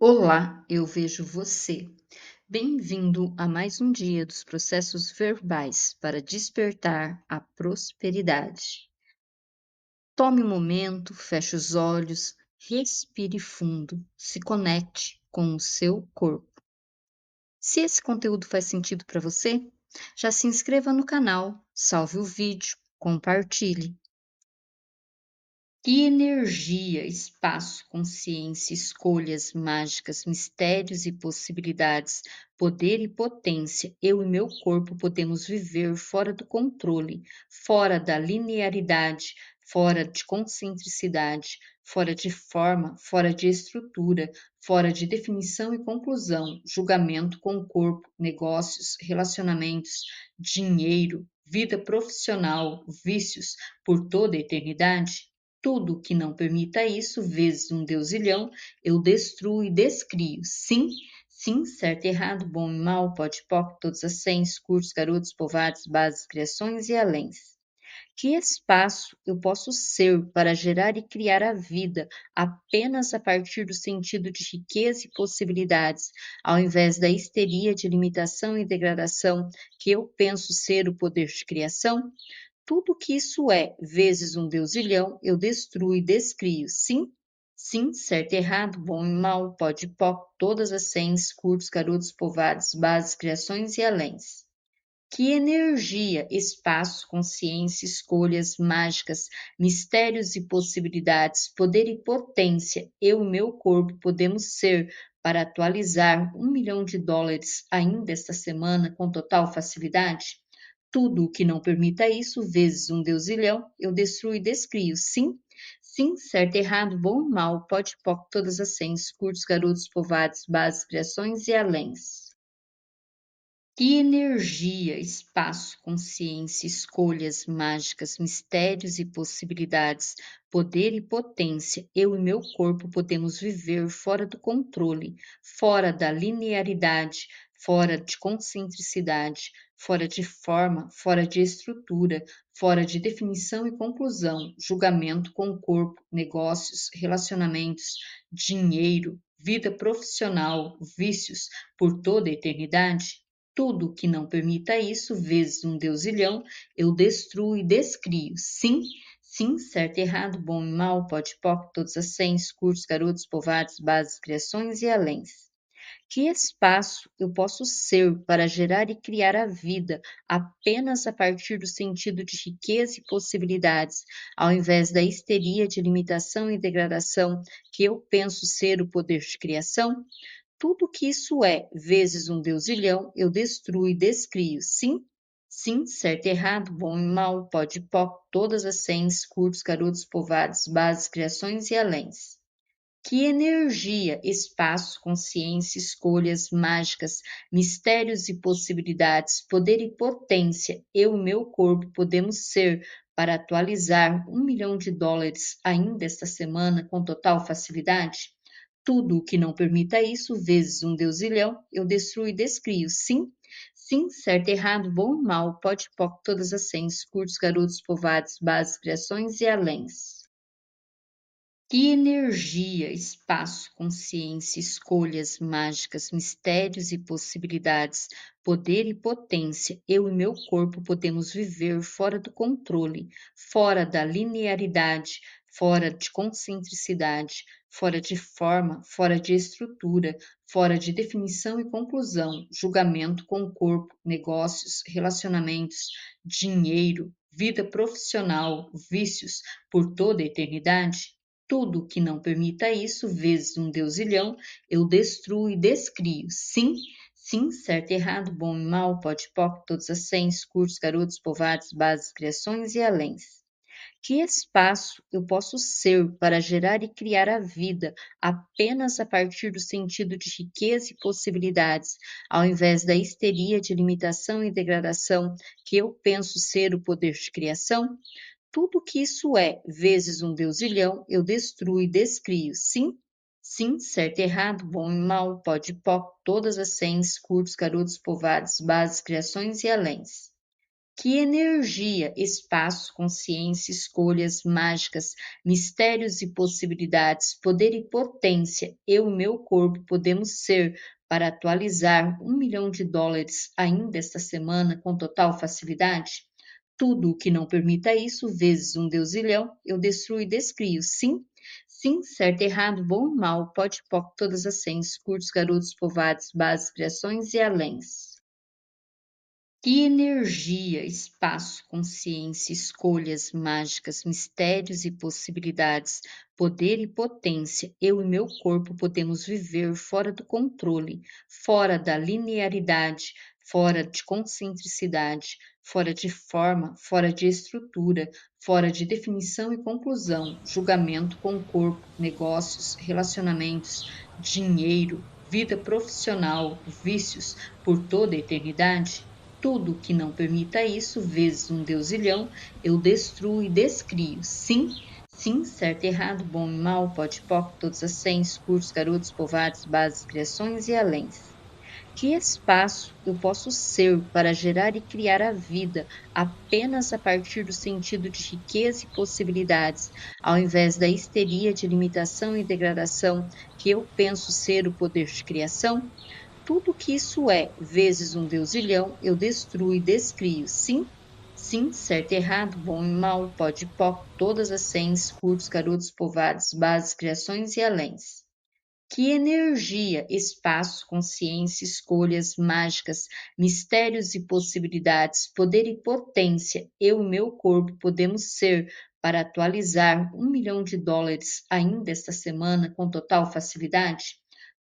Olá, eu vejo você. Bem-vindo a mais um dia dos processos verbais para despertar a prosperidade. Tome um momento, feche os olhos, respire fundo, se conecte com o seu corpo. Se esse conteúdo faz sentido para você, já se inscreva no canal, salve o vídeo, compartilhe. Que energia, espaço, consciência, escolhas mágicas, mistérios e possibilidades, poder e potência, eu e meu corpo podemos viver fora do controle, fora da linearidade, fora de concentricidade, fora de forma, fora de estrutura, fora de definição e conclusão, julgamento com o corpo, negócios, relacionamentos, dinheiro, vida profissional, vícios, por toda a eternidade? Tudo que não permita isso, vezes um deusilhão, eu destruo e descrio. Sim, sim, certo, errado, bom e mal, pode, poc, todos as cens, cursos, garotos, povoados, bases, criações e aléns. Que espaço eu posso ser para gerar e criar a vida apenas a partir do sentido de riqueza e possibilidades, ao invés da histeria de limitação e degradação que eu penso ser o poder de criação? Tudo que isso é, vezes um deusilhão, eu destruo e descrio. Sim, sim, certo, errado, bom e mal, pode e pó, todas as cens, curtos, garotos, povoados, bases, criações e aléns. Que energia, espaço, consciência, escolhas mágicas, mistérios e possibilidades, poder e potência, eu e meu corpo podemos ser para atualizar US$ 1 milhão ainda esta semana com total facilidade? Tudo o que não permita isso, vezes um deusilhão, eu destruo e descrio. Sim, sim, certo, errado, bom e mal, pode, poc, todas as cens, curtos, garotos, povoados, bases, criações e aléns. Que energia, espaço, consciência, escolhas mágicas, mistérios e possibilidades, poder e potência, eu e meu corpo podemos viver fora do controle, fora da linearidade, fora de concentricidade, fora de forma, fora de estrutura, fora de definição e conclusão, julgamento com o corpo, negócios, relacionamentos, dinheiro, vida profissional, vícios, por toda a eternidade? Tudo que não permita isso, vezes um deusilhão, eu destruo e descrio. Sim, sim, certo, errado, bom e mal, pode, poc, todas as cens, cursos, garotos, povoados, bases, criações e aléns. Que espaço eu posso ser para gerar e criar a vida apenas a partir do sentido de riqueza e possibilidades, ao invés da histeria de limitação e degradação que eu penso ser o poder de criação? Tudo que isso é, vezes um deusilhão, eu destruo e descrio. Sim, sim, certo, errado, bom e mal, pode, poc, todas as cens, curtos, garotos, povoados, bases, criações e aléns. Que energia, espaço, consciência, escolhas mágicas, mistérios e possibilidades, poder e potência, eu e meu corpo podemos ser para atualizar US$ 1 milhão ainda esta semana com total facilidade? Tudo o que não permita isso, vezes um deusilhão, eu destruo e descrio. Sim, sim, certo, errado, bom e mal, pode, poc, todas as cens, curtos, garotos, povoados, bases, criações e aléns. Que energia, espaço, consciência, escolhas mágicas, mistérios e possibilidades, poder e potência, eu e meu corpo podemos viver fora do controle, fora da linearidade, fora de concentricidade, fora de forma, fora de estrutura, fora de definição e conclusão, julgamento com o corpo, negócios, relacionamentos, dinheiro, vida profissional, vícios, por toda a eternidade? Tudo que não permita isso, vezes um deusilhão, eu destruo e descrio. Sim, sim, certo, errado, bom e mal, pode, poc, todas as cens, curtos, garotos, povoados, bases, criações e aléns. Que espaço eu posso ser para gerar e criar a vida apenas a partir do sentido de riqueza e possibilidades, ao invés da histeria de limitação e degradação que eu penso ser o poder de criação? Tudo que isso é, vezes um deusilhão, eu destruo e descrio. Sim, sim, certo, errado, bom e mal, pode, poc, todas as cens, curtos, garotos, povoados, bases, criações e aléns. Que energia, espaço, consciência, escolhas mágicas, mistérios e possibilidades, poder e potência, eu e meu corpo podemos ser para atualizar US$ 1 milhão ainda esta semana com total facilidade? Tudo o que não permita isso, vezes um deusilhão, eu destruo e descrio. Sim, sim, certo, errado, bom e mal, pode, poc, todas as cens, curtos, garotos, povoados, bases, criações e aléns. Que energia, espaço, consciência, escolhas mágicas, mistérios e possibilidades, poder e potência, eu e meu corpo podemos viver fora do controle, fora da linearidade, fora de concentricidade, fora de forma, fora de estrutura, fora de definição e conclusão, julgamento com o corpo, negócios, relacionamentos, dinheiro, vida profissional, vícios por toda a eternidade? Tudo que não permita isso, vezes um deusilhão, eu destruo e descrio. Sim, sim, certo, errado, bom e mal, pode, poc, todas as cens, cursos, garotos, povoados, bases, criações e aléns. Que espaço eu posso ser para gerar e criar a vida apenas a partir do sentido de riqueza e possibilidades, ao invés da histeria de limitação e degradação que eu penso ser o poder de criação? Tudo que isso é, vezes um deusilhão, eu destruo e descrio. Sim, sim, certo, errado, bom e mal, pode, poc, todas as cens, curtos, garotos, povoados, bases, criações e aléns. Que energia, espaço, consciência, escolhas mágicas, mistérios e possibilidades, poder e potência, eu e meu corpo podemos ser para atualizar US$ 1 milhão ainda esta semana com total facilidade?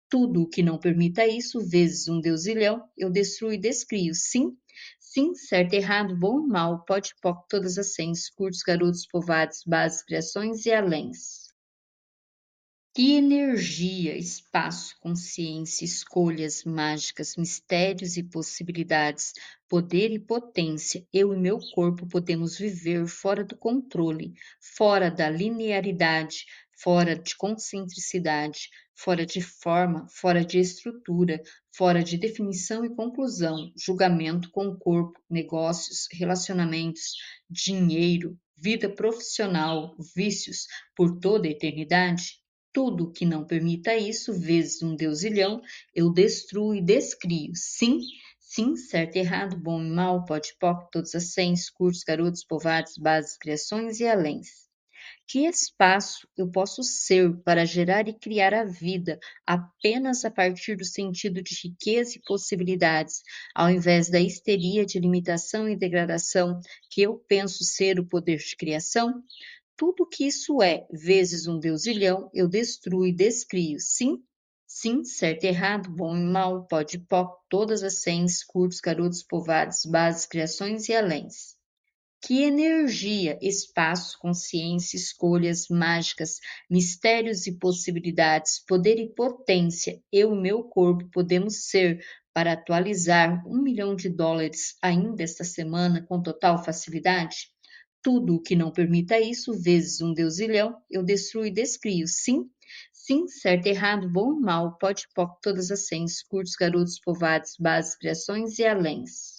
Tudo o que não permita isso, vezes um deusilhão, eu destruo e descrio. Sim, sim, certo, errado, bom e mal, pode, poc, todas as cens, curtos, garotos, povoados, bases, criações e aléns. Que energia, espaço, consciência, escolhas mágicas, mistérios e possibilidades, poder e potência, eu e meu corpo podemos viver fora do controle, fora da linearidade, fora de concentricidade, fora de forma, fora de estrutura, fora de definição e conclusão, julgamento com o corpo, negócios, relacionamentos, dinheiro, vida profissional, vícios por toda a eternidade? Tudo que não permita isso, vezes um deusilhão, eu destruo e descrio. Sim, sim, certo, errado, bom e mal, pode, poc, todas as cens, curtos, garotos, povoados, bases, criações e aléns. Que espaço eu posso ser para gerar e criar a vida apenas a partir do sentido de riqueza e possibilidades, ao invés da histeria de limitação e degradação que eu penso ser o poder de criação? Tudo que isso é, vezes um deusilhão, eu destruo e descrio. Sim, sim, certo, errado, bom e mal, pode, poc, todas as cens, curtos, garotos, povoados, bases, criações e aléns. Que energia, espaço, consciência, escolhas mágicas, mistérios e possibilidades, poder e potência, eu e meu corpo podemos ser para atualizar US$ 1 milhão ainda esta semana com total facilidade? Tudo o que não permita isso, vezes um deusilhão, eu destruo e descrio. Sim, sim, certo, errado, bom e mal, pode, poc, todas as cens, curtos, garotos, povoados, bases, criações e aléns.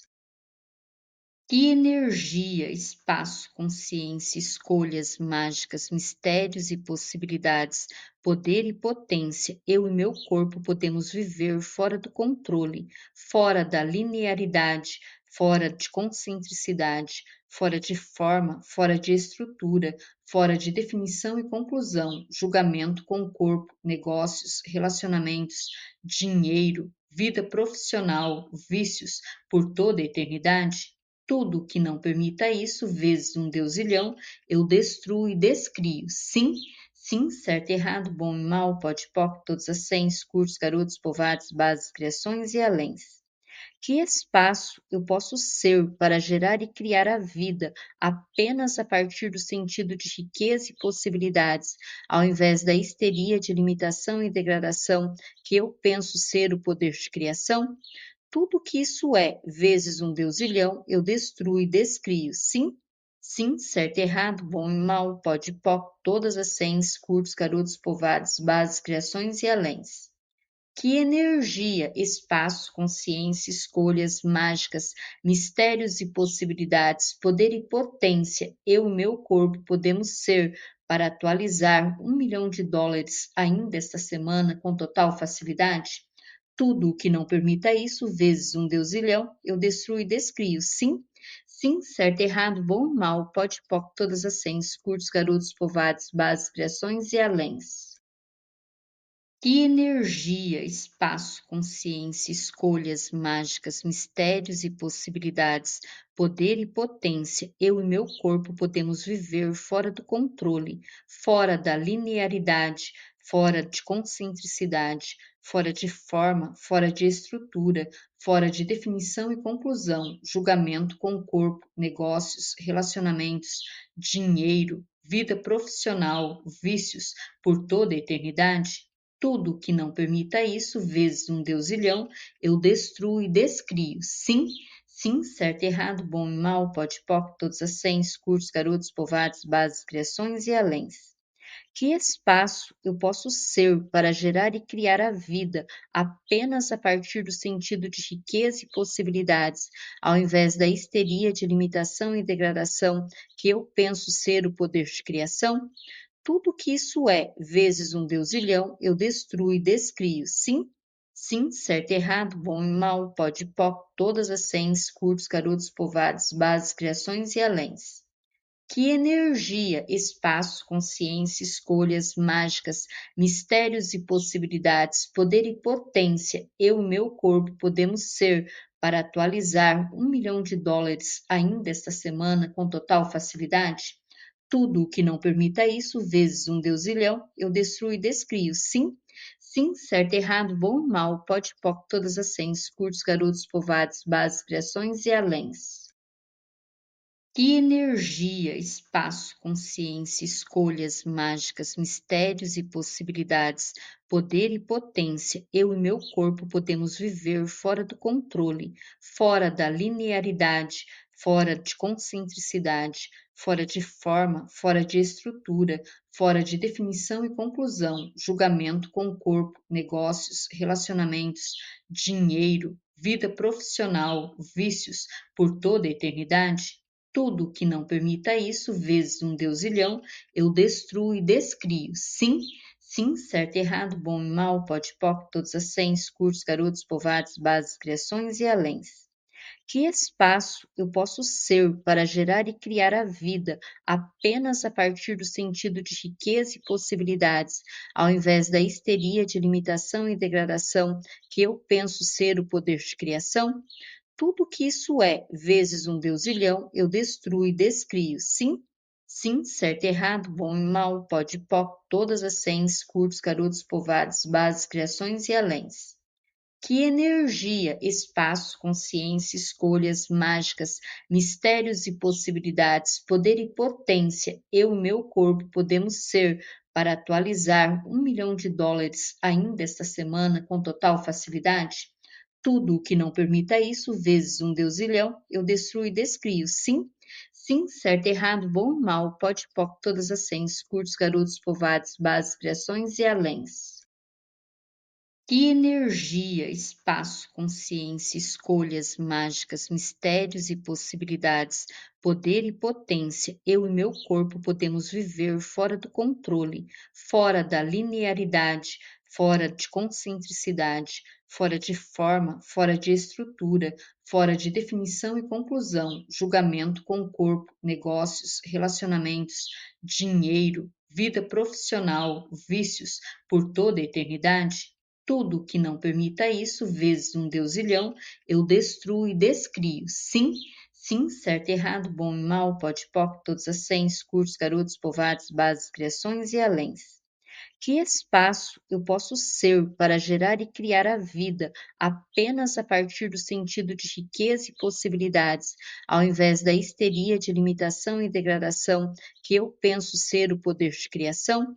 Que energia, espaço, consciência, escolhas mágicas, mistérios e possibilidades, poder e potência, eu e meu corpo podemos viver fora do controle, fora da linearidade, fora de concentricidade, fora de forma, fora de estrutura, fora de definição e conclusão, julgamento com o corpo, negócios, relacionamentos, dinheiro, vida profissional, vícios por toda a eternidade? Tudo que não permita isso, vezes um deusilhão, eu destruo e descrio. Sim, sim, certo, errado, bom e mal, pode, poc, todas as cens, curtos, garotos, povoados, bases, criações e aléns. Que espaço eu posso ser para gerar e criar a vida apenas a partir do sentido de riqueza e possibilidades, ao invés da histeria de limitação e degradação que eu penso ser o poder de criação? Tudo que isso é, vezes um deusilhão, eu destruo e descrio. Sim, sim, certo, errado, bom e mal, pode, poc, todas as cens, curtos, garotos, povoados, bases, criações e aléns. Que energia, espaço, consciência, escolhas mágicas, mistérios e possibilidades, poder e potência, eu e meu corpo podemos ser para atualizar US$ 1 milhão ainda esta semana com total facilidade? Tudo o que não permita isso, vezes um deusilhão, eu destruo e descrio. Sim, sim, certo, errado, bom e mal, pode, poc, todas as sens, curtos, garotos, povoados, bases, criações e aléns. Que energia, espaço, consciência, escolhas mágicas, mistérios e possibilidades, poder e potência, eu e meu corpo podemos viver fora do controle, fora da linearidade, fora de concentricidade, fora de forma, fora de estrutura, fora de definição e conclusão, julgamento com o corpo, negócios, relacionamentos, dinheiro, vida profissional, vícios por toda a eternidade? Tudo que não permita isso, vezes um deusilhão, eu destruo e descrio. Sim, sim, certo, errado, bom e mal, pode, poc, todos as sens, curtos, garotos, povoados, bases, criações e aléns. Que espaço eu posso ser para gerar e criar a vida apenas a partir do sentido de riqueza e possibilidades, ao invés da histeria de limitação e degradação que eu penso ser o poder de criação? Tudo que isso é, vezes um deusilhão, eu destruo e descrio. Sim, sim, certo, errado, bom e mal, pode, poc, todas as sens, curtos, garotos, povoados, bases, criações e aléns. Que energia, espaço, consciência, escolhas mágicas, mistérios e possibilidades, poder e potência, eu e meu corpo podemos ser para atualizar US$ 1 milhão ainda esta semana com total facilidade? Tudo o que não permita isso, vezes um deusilhão, eu destruo e descrio. Sim, sim, certo, errado, bom e mal, pode, poc, todas as sens, curtos, garotos, povoados, bases, criações e aléns. Que energia, espaço, consciência, escolhas mágicas, mistérios e possibilidades, poder e potência, eu e meu corpo podemos viver fora do controle, fora da linearidade, fora de concentricidade, fora de forma, fora de estrutura, fora de definição e conclusão, julgamento com o corpo, negócios, relacionamentos, dinheiro, vida profissional, vícios por toda a eternidade? Tudo que não permita isso, vezes um deusilhão, eu destruo e descrio. Sim, sim, certo, errado, bom e mal, pode, poc, todos as sens, curtos, garotos, povoados, bases, criações e aléns. Que espaço eu posso ser para gerar e criar a vida apenas a partir do sentido de riqueza e possibilidades, ao invés da histeria de limitação e degradação que eu penso ser o poder de criação? Tudo que isso é, vezes um deusilhão, eu destruo e descrio. Sim, sim, certo, errado, bom e mal, pode, poc, todas as sens, curtos, garotos, povoados, bases, criações e aléns. Que energia, espaço, consciência, escolhas mágicas, mistérios e possibilidades, poder e potência, eu e meu corpo podemos ser para atualizar US$ 1 milhão ainda esta semana com total facilidade? Tudo o que não permita isso, vezes um deusilhão, eu destruo e descrio. Sim, sim, certo, errado, bom e mal, pode, poc, todas as sens, curtos, garotos, povoados, bases, criações e aléns. Que energia, espaço, consciência, escolhas mágicas, mistérios e possibilidades, poder e potência, eu e meu corpo podemos viver fora do controle, fora da linearidade, fora de concentricidade, fora de forma, fora de estrutura, fora de definição e conclusão, julgamento com o corpo, negócios, relacionamentos, dinheiro, vida profissional, vícios por toda a eternidade? Tudo que não permita isso, vezes um deusilhão, eu destruo e descrio. Sim, sim, certo, errado, bom e mal, pode, poc, todos as sens, curtos, garotos, povoados, bases, criações e aléns. Que espaço eu posso ser para gerar e criar a vida apenas a partir do sentido de riqueza e possibilidades, ao invés da histeria de limitação e degradação que eu penso ser o poder de criação?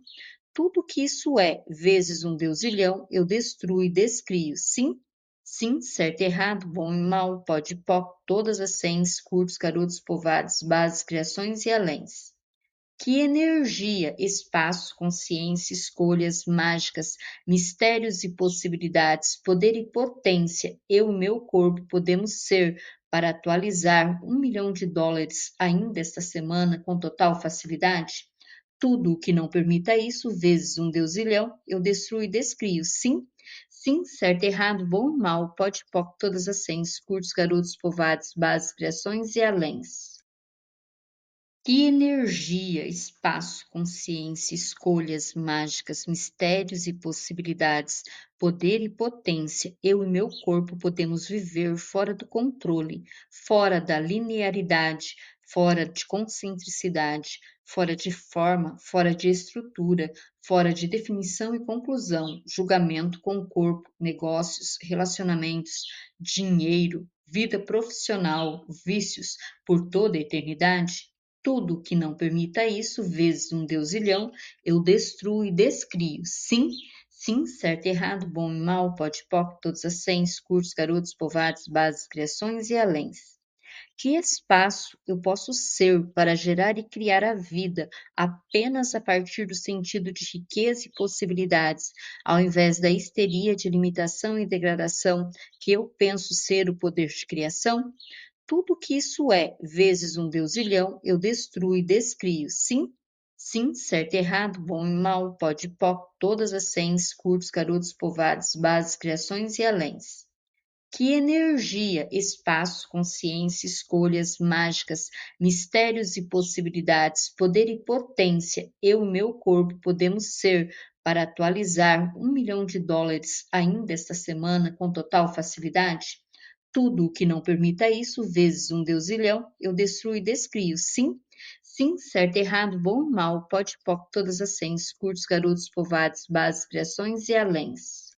Tudo que isso é, vezes um deusilhão, eu destruo e descrio. Sim, sim, certo, errado, bom e mal, pode, poc, todas as sens, curtos, garotos, povoados, bases, criações e aléns. Que energia, espaço, consciência, escolhas mágicas, mistérios e possibilidades, poder e potência, eu e meu corpo podemos ser para atualizar US$ 1 milhão ainda esta semana com total facilidade? Tudo o que não permita isso, vezes um deusilhão, eu destruo e descrio. Sim, sim, certo, errado, bom e mal, pode, poc, todas as cens, curtos, garotos, povoados, bases, criações e aléns. Que energia, espaço, consciência, escolhas mágicas, mistérios e possibilidades, poder e potência, eu e meu corpo podemos viver fora do controle, fora da linearidade, fora de concentricidade, fora de forma, fora de estrutura, fora de definição e conclusão, julgamento com o corpo, negócios, relacionamentos, dinheiro, vida profissional, vícios, por toda a eternidade? Tudo que não permita isso, vezes um deusilhão, eu destruo e descrio. Sim, sim, certo, errado, bom e mal, pode, poc, todos as cens, curtos, garotos, povoados, bases, criações e aléns. Que espaço eu posso ser para gerar e criar a vida apenas a partir do sentido de riqueza e possibilidades, ao invés da histeria de limitação e degradação que eu penso ser o poder de criação? Tudo que isso é, vezes um deusilhão, eu destruo e descrio. Sim, sim, certo, errado, bom e mal, pode, poc, todas as cens, curtos, garotos, povoados, bases, criações e aléns. Que energia, espaço, consciência, escolhas mágicas, mistérios e possibilidades, poder e potência, eu e meu corpo podemos ser para atualizar US$ 1 milhão ainda esta semana com total facilidade? Tudo o que não permita isso, vezes um deusilhão, eu destruo e descrio. Sim, sim, certo, errado, bom e mal, pode, poc, todas as cens, curtos, garotos, povoados, bases, criações e aléns.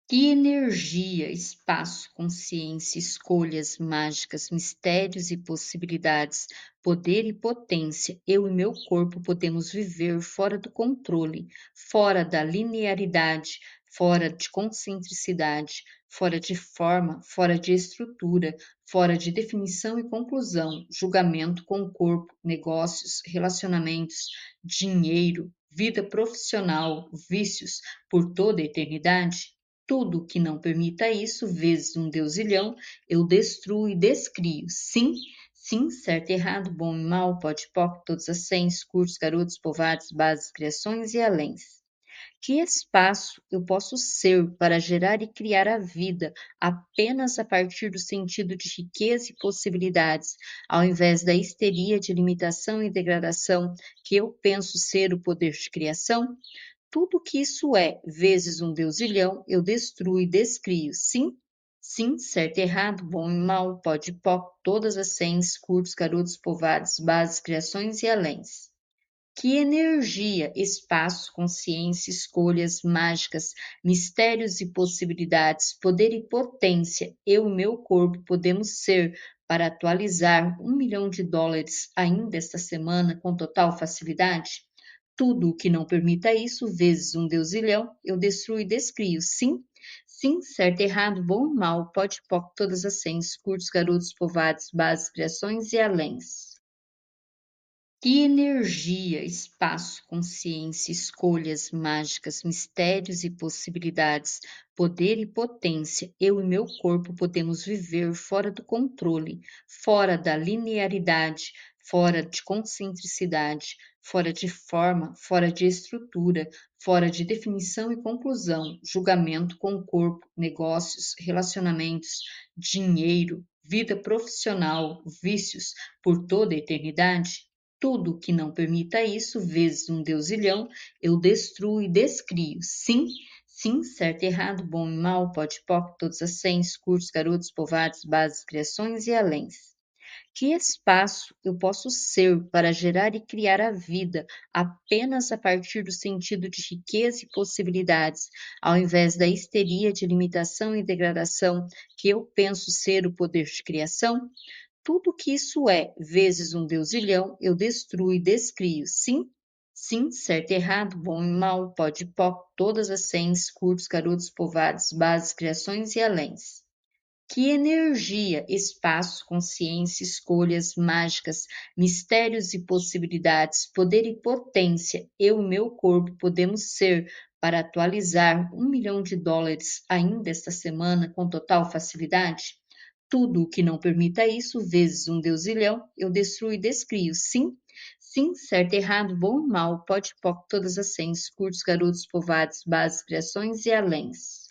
Que energia, espaço, consciência, escolhas mágicas, mistérios e possibilidades, poder e potência, eu e meu corpo podemos viver fora do controle, fora da linearidade, fora de concentricidade, fora de forma, fora de estrutura, fora de definição e conclusão, julgamento com o corpo, negócios, relacionamentos, dinheiro, vida profissional, vícios, por toda a eternidade? Tudo que não permita isso, vezes um deusilhão, eu destruo e descrio. Sim, sim, certo, errado, bom e mal, pode, poc, todas as cens, curtos, garotos, povoados, bases, criações e aléns. Que espaço eu posso ser para gerar e criar a vida apenas a partir do sentido de riqueza e possibilidades, ao invés da histeria de limitação e degradação que eu penso ser o poder de criação? Tudo que isso é, vezes um deusilhão, eu destruo e descrio. Sim, sim, certo, errado, bom e mal, pode, poc, todas as cens, curtos, garotos, povoados, bases, criações e aléns. Que energia, espaço, consciência, escolhas mágicas, mistérios e possibilidades, poder e potência, eu e meu corpo podemos ser para atualizar US$ 1 milhão ainda esta semana com total facilidade? Tudo o que não permita isso, vezes um deusilhão, eu destruo e descrio. Sim, sim, certo, errado, bom e mal, pode, poc, todas as cens, curtos, garotos, povoados, bases, criações e aléns. Que energia, espaço, consciência, escolhas mágicas, mistérios e possibilidades, poder e potência, eu e meu corpo podemos viver fora do controle, fora da linearidade, fora de concentricidade, fora de forma, fora de estrutura, fora de definição e conclusão, julgamento com o corpo, negócios, relacionamentos, dinheiro, vida profissional, vícios, por toda a eternidade? Tudo que não permita isso, vezes um deusilhão, eu destruo e descrio. Sim, sim, certo, errado, bom e mal, pode, poc, todas as cens, curtos, garotos, povoados, bases, criações e aléns. Que espaço eu posso ser para gerar e criar a vida apenas a partir do sentido de riqueza e possibilidades, ao invés da histeria de limitação e degradação que eu penso ser o poder de criação? Tudo que isso é, vezes um deusilhão, eu destruo e descrio. Sim, sim, certo, errado, bom e mal, pode, poc, todas as cens, curtos, garotos, povoados, bases, criações e aléns. Que energia, espaço, consciência, escolhas mágicas, mistérios e possibilidades, poder e potência, eu e meu corpo podemos ser para atualizar US$ 1 milhão ainda esta semana com total facilidade? Tudo o que não permita isso, vezes um deusilhão, eu destruo e descrio. Sim, sim, certo, errado, bom e mal, pode, poc, todas as cens, curtos, garotos, povoados, bases, criações e aléns.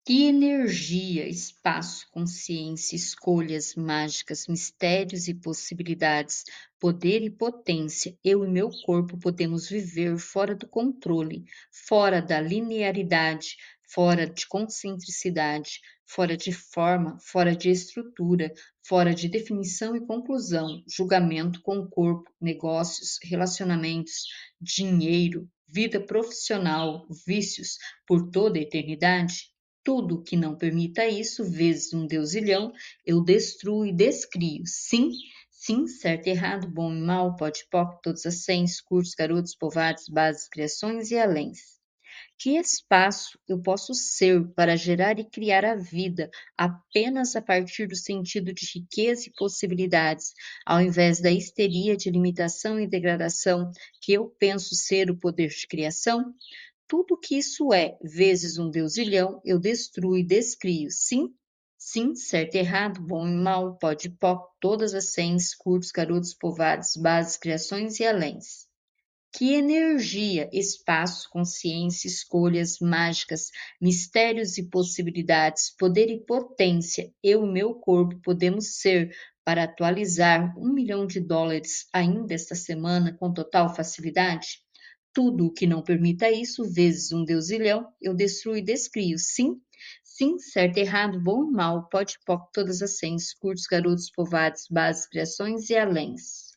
Que energia, espaço, consciência, escolhas mágicas, mistérios e possibilidades, poder e potência, eu e meu corpo podemos viver fora do controle, fora da linearidade, fora de concentricidade, fora de forma, fora de estrutura, fora de definição e conclusão, julgamento com o corpo, negócios, relacionamentos, dinheiro, vida profissional, vícios, por toda a eternidade? Tudo que não permita isso, vezes um deusilhão, eu destruo e descrio. Sim, sim, certo, errado, bom e mal, pode, poc, todos as cens, curtos, garotos, povoados, bases, criações e aléns. Que espaço eu posso ser para gerar e criar a vida apenas a partir do sentido de riqueza e possibilidades, ao invés da histeria de limitação e degradação que eu penso ser o poder de criação? Tudo que isso é, vezes um deusilhão, eu destruo e descrio. Sim, sim, certo, errado, bom e mal, pode, poc, todas as cens, curtos, garotos, povoados, bases, criações e aléns. Que energia, espaço, consciência, escolhas mágicas, mistérios e possibilidades, poder e potência, eu e meu corpo podemos ser para atualizar US$ 1 milhão ainda esta semana com total facilidade? Tudo o que não permita isso, vezes um deusilhão, eu destruo e descrio. Sim, sim, certo, errado, bom e mal, pode, poc, todas as cens, curtos, garotos, povoados, bases, criações e aléns.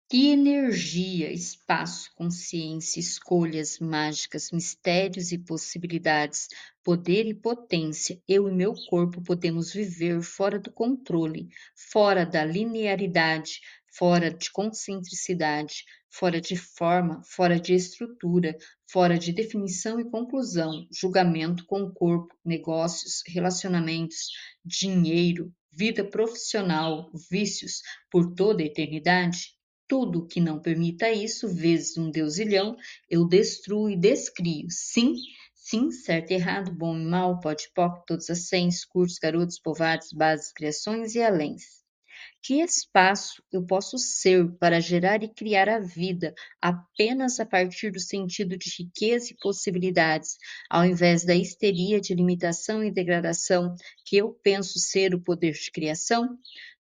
Que energia, espaço, consciência, escolhas mágicas, mistérios e possibilidades, poder e potência, eu e meu corpo podemos viver fora do controle, fora da linearidade, fora de concentricidade, fora de forma, fora de estrutura, fora de definição e conclusão, julgamento com o corpo, negócios, relacionamentos, dinheiro, vida profissional, vícios, por toda a eternidade? Tudo que não permita isso, vezes um deusilhão, eu destruo e descrio. Sim, sim, certo, errado, bom e mal, pode, poc, todas as cens, curtos, garotos, povoados, bases, criações e aléns. Que espaço eu posso ser para gerar e criar a vida apenas a partir do sentido de riqueza e possibilidades, ao invés da histeria de limitação e degradação que eu penso ser o poder de criação?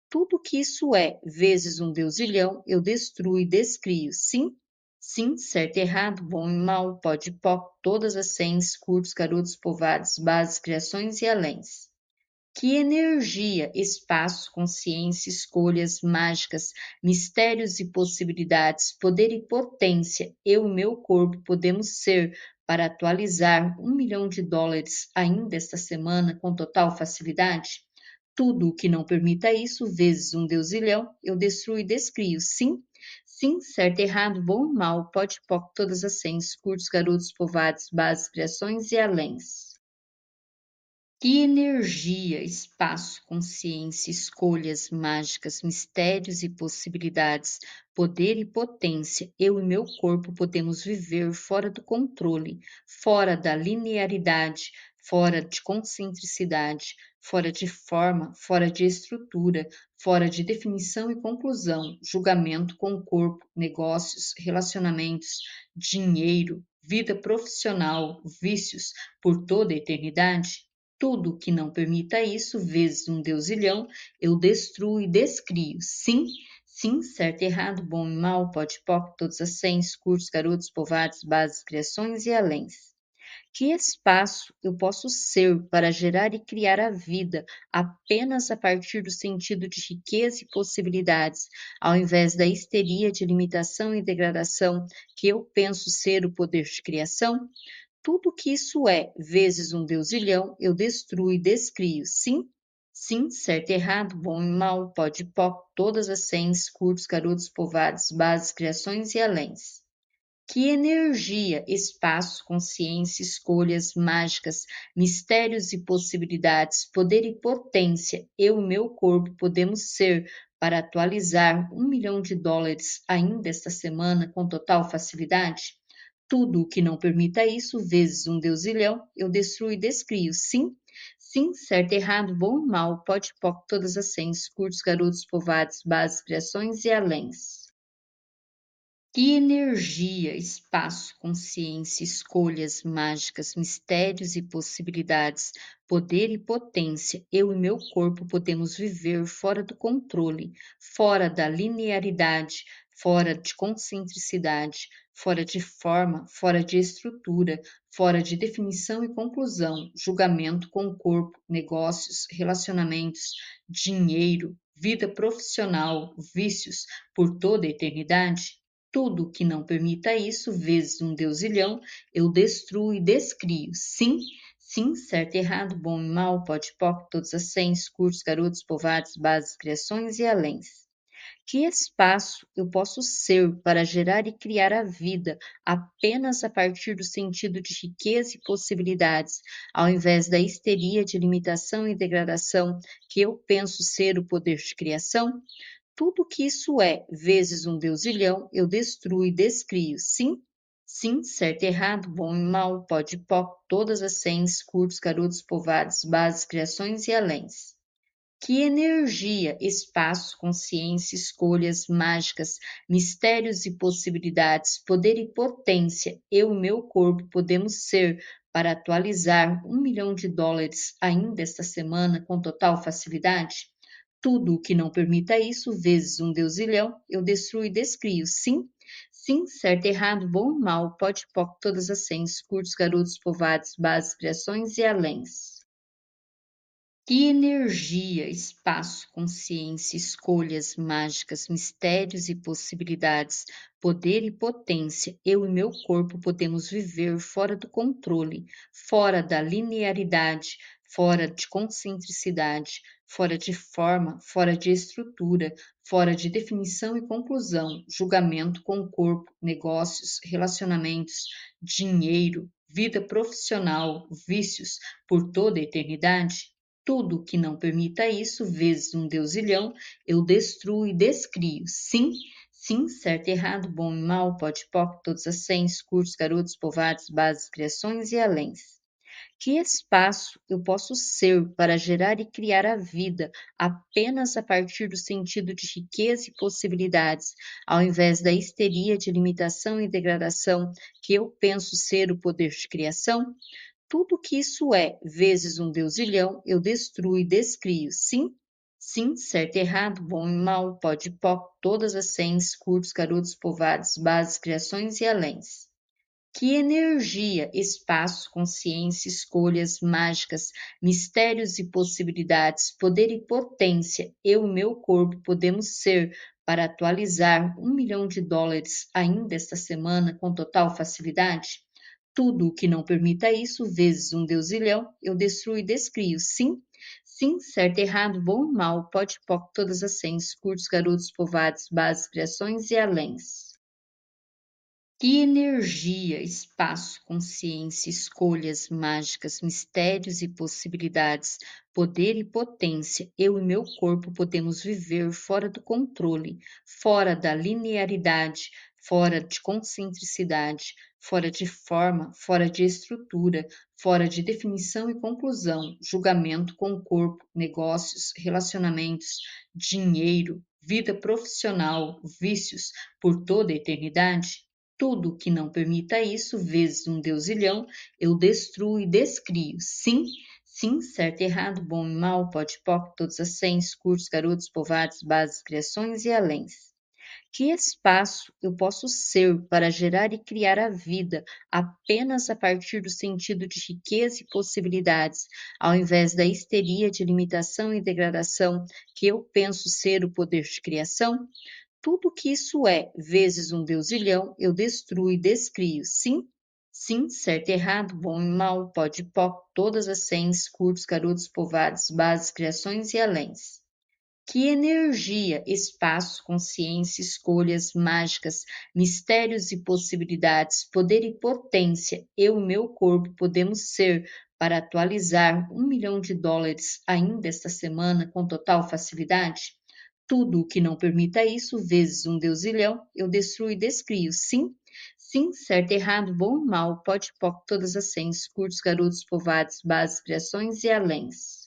Tudo que isso é, vezes um deusilhão, eu destruo e descrio. Sim, sim, certo, errado, bom e mal, pode, poc, todas as cens, curtos, garotos, povoados, bases, criações e aléns. Que energia, espaço, consciência, escolhas mágicas, mistérios e possibilidades, poder e potência, eu e meu corpo podemos ser para atualizar US$ 1 milhão ainda esta semana com total facilidade? Tudo o que não permita isso, vezes um deusilhão, eu destruo e descrio. Sim, sim, certo, errado, bom e mal, pode, poc, todas as cens, curtos, garotos, povoados, bases, criações e aléns. Que energia, espaço, consciência, escolhas mágicas, mistérios e possibilidades, poder e potência, eu e meu corpo podemos viver fora do controle, fora da linearidade, fora de concentricidade, fora de forma, fora de estrutura, fora de definição e conclusão, julgamento com o corpo, negócios, relacionamentos, dinheiro, vida profissional, vícios, por toda a eternidade? Tudo que não permita isso, vezes um deusilhão, eu destruo e descrio. Sim, sim, certo, errado, bom e mal, pode, poc, todas as cens, curtos, garotos, povoados, bases, criações e aléns. Que espaço eu posso ser para gerar e criar a vida apenas a partir do sentido de riqueza e possibilidades, ao invés da histeria de limitação e degradação que eu penso ser o poder de criação? Tudo que isso é, vezes um deusilhão, eu destruo e descrio. Sim, sim, certo, errado, bom e mal, pode, poc, todas as cens, curtos, garotos, povoados, bases, criações e aléns. Que energia, espaço, consciência, escolhas mágicas, mistérios e possibilidades, poder e potência, eu e meu corpo podemos ser para atualizar US$ 1 milhão ainda esta semana com total facilidade? Tudo o que não permita isso, vezes um deusilhão, eu destruo e descrio. Sim, sim, certo, errado, bom e mal, pode, poc, todas as cens, curtos, garotos, povoados, bases, criações e aléns. Que energia, espaço, consciência, escolhas mágicas, mistérios e possibilidades, poder e potência, eu e meu corpo podemos viver fora do controle, fora da linearidade, fora de concentricidade, fora de forma, fora de estrutura, fora de definição e conclusão, julgamento com o corpo, negócios, relacionamentos, dinheiro, vida profissional, vícios, por toda a eternidade? Tudo que não permita isso, vezes um deusilhão, eu destruo e descrio. Sim, sim, certo, errado, bom e mal, pode, poc, todos as cens, curtos, garotos, povoados, bases, criações e aléns. Que espaço eu posso ser para gerar e criar a vida apenas a partir do sentido de riqueza e possibilidades, ao invés da histeria de limitação e degradação que eu penso ser o poder de criação? Tudo que isso é, vezes um deusilhão, eu destruo e descrio. Sim, sim, certo, errado, bom e mal, pode, poc, todas as cens, curtos, garotos, povoados, bases, criações e aléns. Que energia, espaço, consciência, escolhas mágicas, mistérios e possibilidades, poder e potência, eu e meu corpo podemos ser para atualizar US$ 1 milhão ainda esta semana com total facilidade? Tudo o que não permita isso, vezes um deusilhão, eu destruo e descrio. Sim, sim, certo, errado, bom e mal, pode, poc, todas as cens, curtos, garotos, povoados, bases, criações e aléns. Que energia, espaço, consciência, escolhas mágicas, mistérios e possibilidades, poder e potência, eu e meu corpo podemos viver fora do controle, fora da linearidade, fora de concentricidade, fora de forma, fora de estrutura, fora de definição e conclusão, julgamento com o corpo, negócios, relacionamentos, dinheiro, vida profissional, vícios, por toda a eternidade? Tudo que não permita isso, vezes um deusilhão, eu destruo e descrio. Sim, sim, certo, errado, bom e mal, pode, poc, todos as cens, curtos, garotos, povoados, bases, criações e aléns. Que espaço eu posso ser para gerar e criar a vida apenas a partir do sentido de riqueza e possibilidades, ao invés da histeria de limitação e degradação que eu penso ser o poder de criação? Tudo que isso é, vezes um deusilhão, eu destruo e descrio. Sim, sim, certo, errado, bom e mal, pode, poc, todas as cens, curtos, garotos, povoados, bases, criações e aléns. Que energia, espaço, consciência, escolhas mágicas, mistérios e possibilidades, poder e potência, eu e meu corpo podemos ser para atualizar US$ 1 milhão ainda esta semana com total facilidade? Tudo o que não permita isso, vezes um deusilhão, eu destruo e descrio. Sim, sim, certo, errado, bom e mal, pode, poc, todas as cens, curtos, garotos, povoados, bases, criações e aléns. Que energia, espaço, consciência, escolhas mágicas, mistérios e possibilidades, poder e potência, eu e meu corpo podemos viver fora do controle, fora da linearidade, fora de concentricidade, fora de forma, fora de estrutura, fora de definição e conclusão, julgamento com o corpo, negócios, relacionamentos, dinheiro, vida profissional, vícios, por toda a eternidade? Tudo que não permita isso, vezes um deusilhão, eu destruo e descrio. Sim, sim, certo, errado, bom e mal, pode, poc, todas as cens, curtos, garotos, povoados, bases, criações e aléns. Que espaço eu posso ser para gerar e criar a vida apenas a partir do sentido de riqueza e possibilidades, ao invés da histeria de limitação e degradação que eu penso ser o poder de criação? Tudo que isso é, vezes um deusilhão, eu destruo e descrio. Sim, sim, certo, errado, bom e mal, pode, poc, todas as cens, curtos, garotos, povoados, bases, criações e aléns. Que energia, espaço, consciência, escolhas mágicas, mistérios e possibilidades, poder e potência, eu e meu corpo podemos ser para atualizar US$ 1 milhão ainda esta semana com total facilidade? Tudo o que não permita isso, vezes um deusilhão, eu destruo e descrio. Sim, sim, certo, errado, bom e mal, pode, poc, todas as cens, curtos, garotos, povoados, bases, criações e aléns.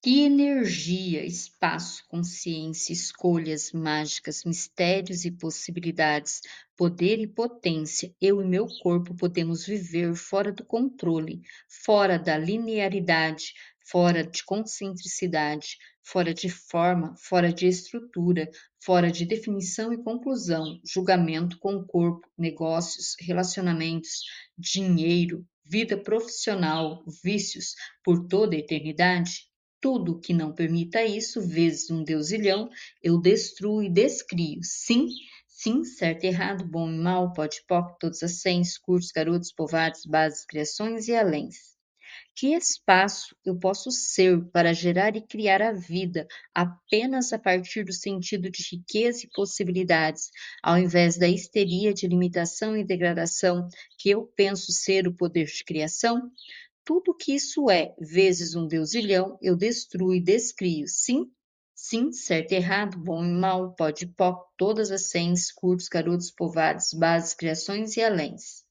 Que energia, espaço, consciência, escolhas mágicas, mistérios e possibilidades, poder e potência, eu e meu corpo podemos viver fora do controle, fora da linearidade, fora de concentricidade, fora de forma, fora de estrutura, fora de definição e conclusão, julgamento com o corpo, negócios, relacionamentos, dinheiro, vida profissional, vícios, por toda a eternidade? Tudo que não permita isso, vezes um deusilhão, eu destruo e descrio. Sim, sim, certo, errado, bom e mal, pode, poc, todos as cens, cursos, garotos, povoados, bases, criações e aléns. Que espaço eu posso ser para gerar e criar a vida apenas a partir do sentido de riqueza e possibilidades, ao invés da histeria de limitação e degradação que eu penso ser o poder de criação? Tudo que isso é, vezes um deusilhão, eu destruo e descrio. Sim, sim, certo, errado, bom e mal, pode, poc, todas as cens, curtos, garotos, povoados, bases, criações e aléns.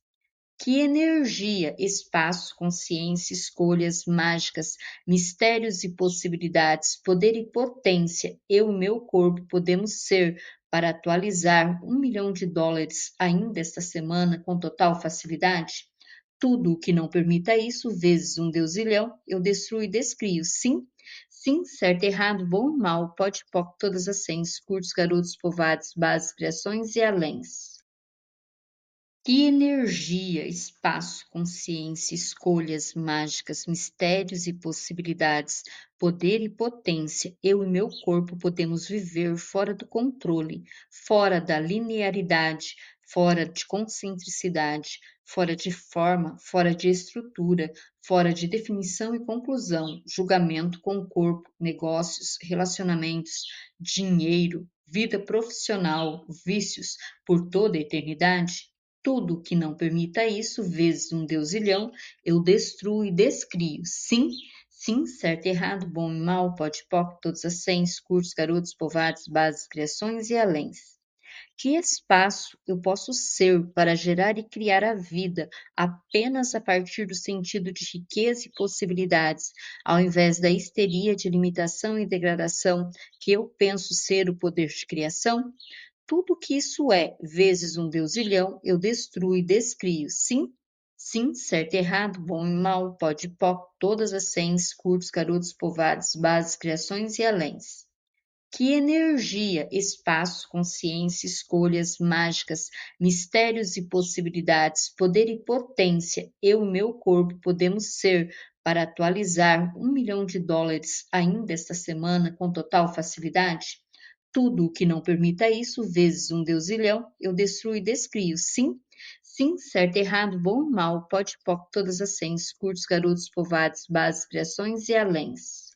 Que energia, espaço, consciência, escolhas mágicas, mistérios e possibilidades, poder e potência, eu e meu corpo podemos ser para atualizar US$ 1 milhão ainda esta semana com total facilidade? Tudo o que não permita isso, vezes um deusilhão, eu destruo e descrio. Sim, sim, certo, errado, bom e mal, pode, poc, todas as cens, curtos, garotos, povoados, bases, criações e aléns. Que energia, espaço, consciência, escolhas mágicas, mistérios e possibilidades, poder e potência, eu e meu corpo podemos viver fora do controle, fora da linearidade, fora de concentricidade, fora de forma, fora de estrutura, fora de definição e conclusão, julgamento com o corpo, negócios, relacionamentos, dinheiro, vida profissional, vícios, por toda a eternidade? Tudo que não permita isso, vezes um deusilhão, eu destruo e descrio. Sim, sim, certo, errado, bom e mal, pode, poc, todos as cens, curtos, garotos, povoados, bases, criações e aléns. Que espaço eu posso ser para gerar e criar a vida apenas a partir do sentido de riqueza e possibilidades, ao invés da histeria de limitação e degradação que eu penso ser o poder de criação? Tudo que isso é, vezes um deusilhão, eu destruo e descrio. Sim, sim, certo, errado, bom e mal, pode, poc, todas as cens, curtos, garotos, povoados, bases, criações e aléns. Que energia, espaço, consciência, escolhas mágicas, mistérios e possibilidades, poder e potência, eu e meu corpo podemos ser para atualizar US$ 1 milhão ainda esta semana com total facilidade? Tudo o que não permita isso, vezes um deusilhão, eu destruo e descrio. Sim, sim, certo, errado, bom e mal, pode, poc, todas as cens, curtos, garotos, povoados, bases, criações e aléns.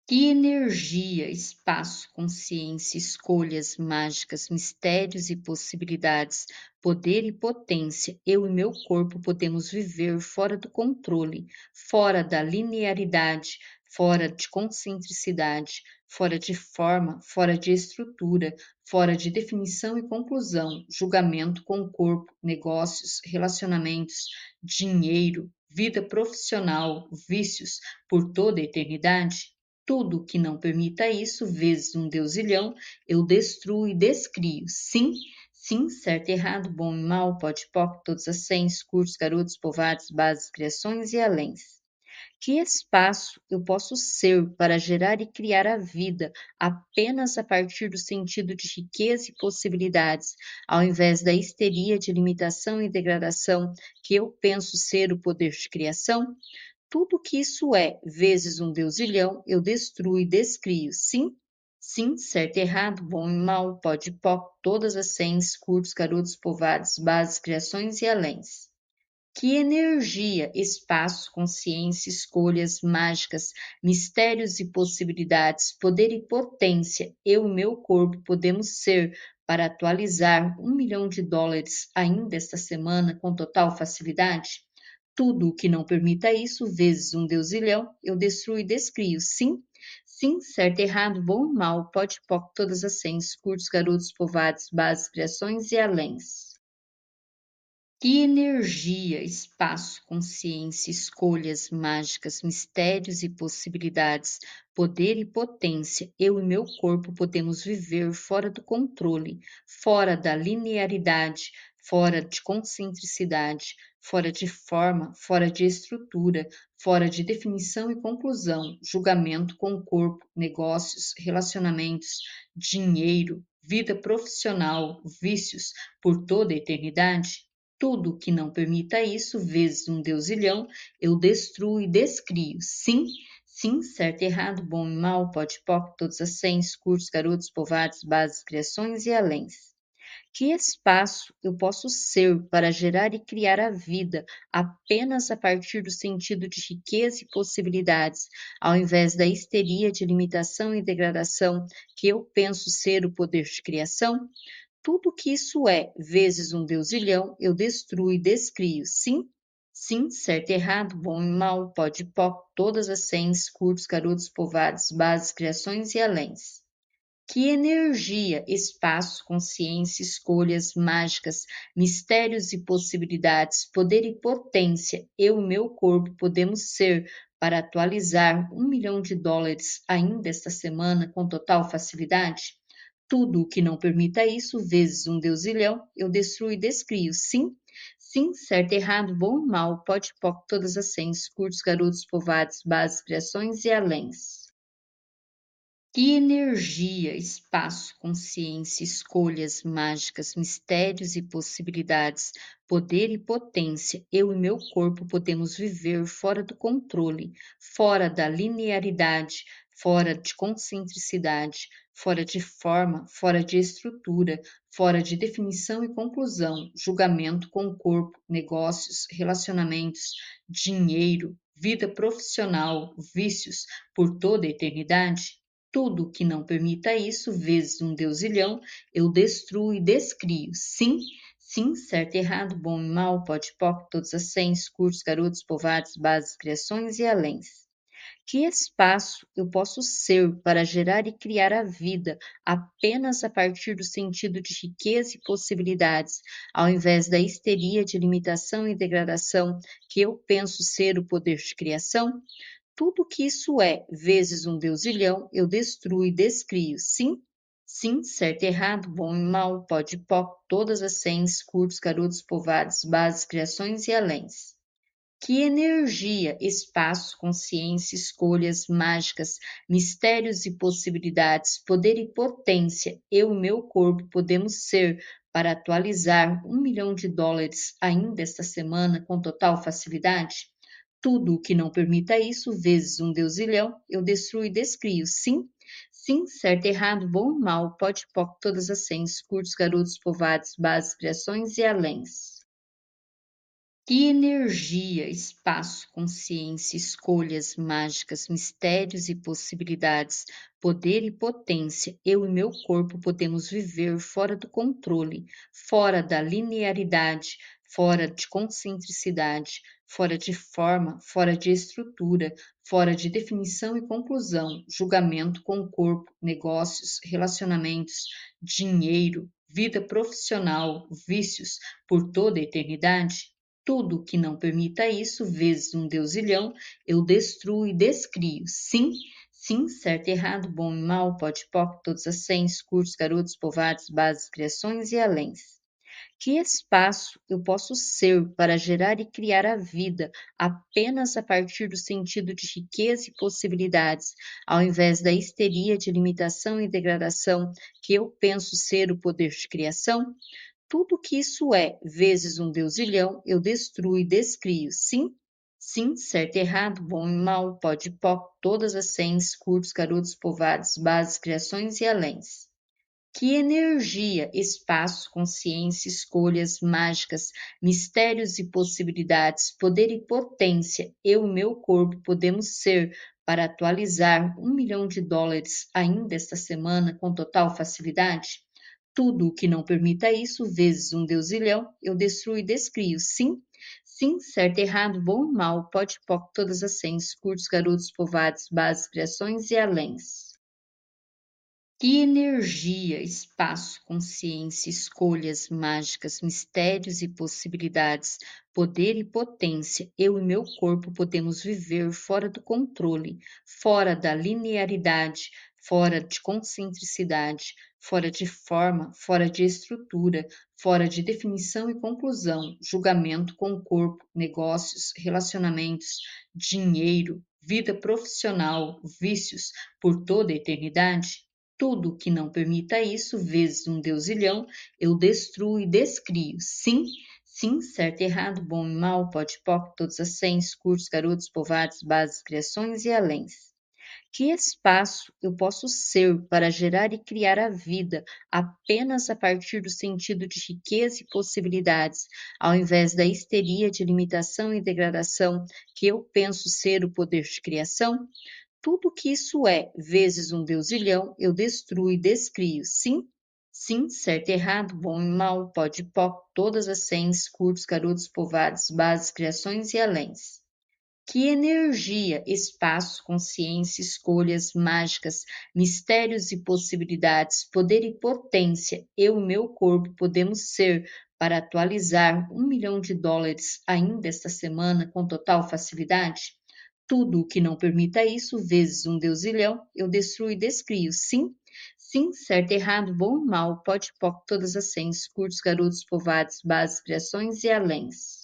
Que energia, espaço, consciência, escolhas mágicas, mistérios e possibilidades, poder e potência, eu e meu corpo podemos viver fora do controle, fora da linearidade, fora de concentricidade, fora de forma, fora de estrutura, fora de definição e conclusão, julgamento com o corpo, negócios, relacionamentos, dinheiro, vida profissional, vícios, por toda a eternidade? Tudo que não permita isso, vezes um deusilhão, eu destruo e descrio. Sim, sim, certo, errado, bom e mal, pode, poc, todas as cens, curtos, garotos, povoados, bases, criações e aléns. Que espaço eu posso ser para gerar e criar a vida apenas a partir do sentido de riqueza e possibilidades, ao invés da histeria de limitação e degradação que eu penso ser o poder de criação? Tudo que isso é, vezes um deusilhão, eu destruo e descrio. Sim, sim, certo, errado, bom e mal, pode, poc, todas as cens, curtos, garotos, povoados, bases, criações e aléns. Que energia, espaço, consciência, escolhas mágicas, mistérios e possibilidades, poder e potência, eu e meu corpo podemos ser para atualizar US$ 1 milhão ainda esta semana com total facilidade? Tudo o que não permita isso, vezes um deusilhão, eu destruo e descrio. Sim, sim, certo, errado, bom e mal, pode, poc, todas as sens, curtos, garotos, povoados, bases, criações e aléns. Que energia, espaço, consciência, escolhas mágicas, mistérios e possibilidades, poder e potência, eu e meu corpo podemos viver fora do controle, fora da linearidade, fora de concentricidade, fora de forma, fora de estrutura, fora de definição e conclusão, julgamento com o corpo, negócios, relacionamentos, dinheiro, vida profissional, vícios, por toda a eternidade? Tudo que não permita isso, vezes um deusilhão, eu destruo e descrio. Sim, sim, certo, errado, bom e mal, pode, poc, todos as sens, cursos, garotos, povoados, bases, criações e aléns. Que espaço eu posso ser para gerar e criar a vida apenas a partir do sentido de riqueza e possibilidades, ao invés da histeria de limitação e degradação que eu penso ser o poder de criação? Tudo que isso é, vezes um deusilhão, eu destruo e descrio. Sim, sim, certo, errado, bom e mal, pode, pó, todas as sens, curtos, garotos, povoados, bases, criações e aléns. Que energia, espaço, consciência, escolhas mágicas, mistérios e possibilidades, poder e potência, eu e meu corpo podemos ser para atualizar US$ 1 milhão ainda esta semana com total facilidade? Tudo o que não permita isso, vezes um deusilhão, eu destruo e descrio. Sim, sim, certo, errado, bom e mal, pode, poc, todas as sens, curtos, garotos, povoados, bases, criações e aléns. Que energia, espaço, consciência, escolhas mágicas, mistérios e possibilidades, poder e potência, eu e meu corpo podemos viver fora do controle, fora da linearidade, fora de concentricidade, fora de forma, fora de estrutura, fora de definição e conclusão, julgamento com o corpo, negócios, relacionamentos, dinheiro, vida profissional, vícios, por toda a eternidade? Tudo que não permita isso, vezes um deusilhão, eu destruo e descrio. Sim, sim, certo, errado, bom e mal, pode, poc, todos as sens, curtos, garotos, povoados, bases, criações e aléns. Que espaço eu posso ser para gerar e criar a vida apenas a partir do sentido de riqueza e possibilidades, ao invés da histeria de limitação e degradação que eu penso ser o poder de criação? Tudo que isso é, vezes um deusilhão, eu destruo e descrio. Sim, sim, certo, errado, bom e mal, pode, poc, todas as sens, curtos, garotos, povoados, bases, criações e aléns. Que energia, espaço, consciência, escolhas mágicas, mistérios e possibilidades, poder e potência, eu e meu corpo podemos ser para atualizar US$ 1 milhão ainda esta semana com total facilidade? Tudo o que não permita isso, vezes um deusilhão, eu destruo e descrio. Sim, sim, certo, errado, bom e mal, pode, poc, todas as sens, curtos, garotos, povoados, bases, criações e aléns. Que energia, espaço, consciência, escolhas mágicas, mistérios e possibilidades, poder e potência, eu e meu corpo podemos viver fora do controle, fora da linearidade, fora de concentricidade, fora de forma, fora de estrutura, fora de definição e conclusão, julgamento com o corpo, negócios, relacionamentos, dinheiro, vida profissional, vícios, por toda a eternidade? Tudo que não permita isso, vezes um deusilhão, eu destruo e descrio. Sim, sim, certo, errado, bom e mal, pode, poc, todos as sens, curtos, garotos, povoados, bases, criações e aléns. Que espaço eu posso ser para gerar e criar a vida apenas a partir do sentido de riqueza e possibilidades, ao invés da histeria de limitação e degradação que eu penso ser o poder de criação? Tudo que isso é, vezes um deusilhão, eu destruo e descrio. Sim, sim, certo, errado, bom e mal, pode, poc, todas as sens, curtos, garotos, povoados, bases, criações e aléns. Que energia, espaço, consciência, escolhas mágicas, mistérios e possibilidades, poder e potência, eu e meu corpo podemos ser para atualizar US$ 1 milhão ainda esta semana com total facilidade? Tudo o que não permita isso, vezes um deusilhão, eu destruo e descrio. Sim, sim, certo, errado, bom e mal, pode, poc, todas as sens, curtos, garotos, povoados, bases, criações e aléns. Que energia, espaço, consciência, escolhas mágicas, mistérios e possibilidades, poder e potência, eu e meu corpo podemos viver fora do controle, fora da linearidade, fora de concentricidade, fora de forma, fora de estrutura, fora de definição e conclusão, julgamento com o corpo, negócios, relacionamentos, dinheiro, vida profissional, vícios, por toda a eternidade? Tudo que não permita isso, vezes um deusilhão, eu destruo e descrio. Sim, sim, certo, errado, bom e mal, pode, poc, todos as sens, cursos, garotos, povoados, bases, criações e aléns. Que espaço eu posso ser para gerar e criar a vida apenas a partir do sentido de riqueza e possibilidades, ao invés da histeria de limitação e degradação que eu penso ser o poder de criação? Tudo que isso é, vezes um deusilhão, eu destruo e descrio. Sim, sim, certo, errado, bom e mal, pode, poc, todas as sens, curtos, garotos, povoados, bases, criações e aléns. Que energia, espaço, consciência, escolhas mágicas, mistérios e possibilidades, poder e potência, eu e meu corpo podemos ser para atualizar US$ 1 milhão ainda esta semana com total facilidade? Tudo o que não permita isso, vezes um deusilhão, eu destruo e descrio. Sim, sim, certo, errado, bom e mal, pode, poc, todas as sens, curtos, garotos, povoados, bases, criações e aléns.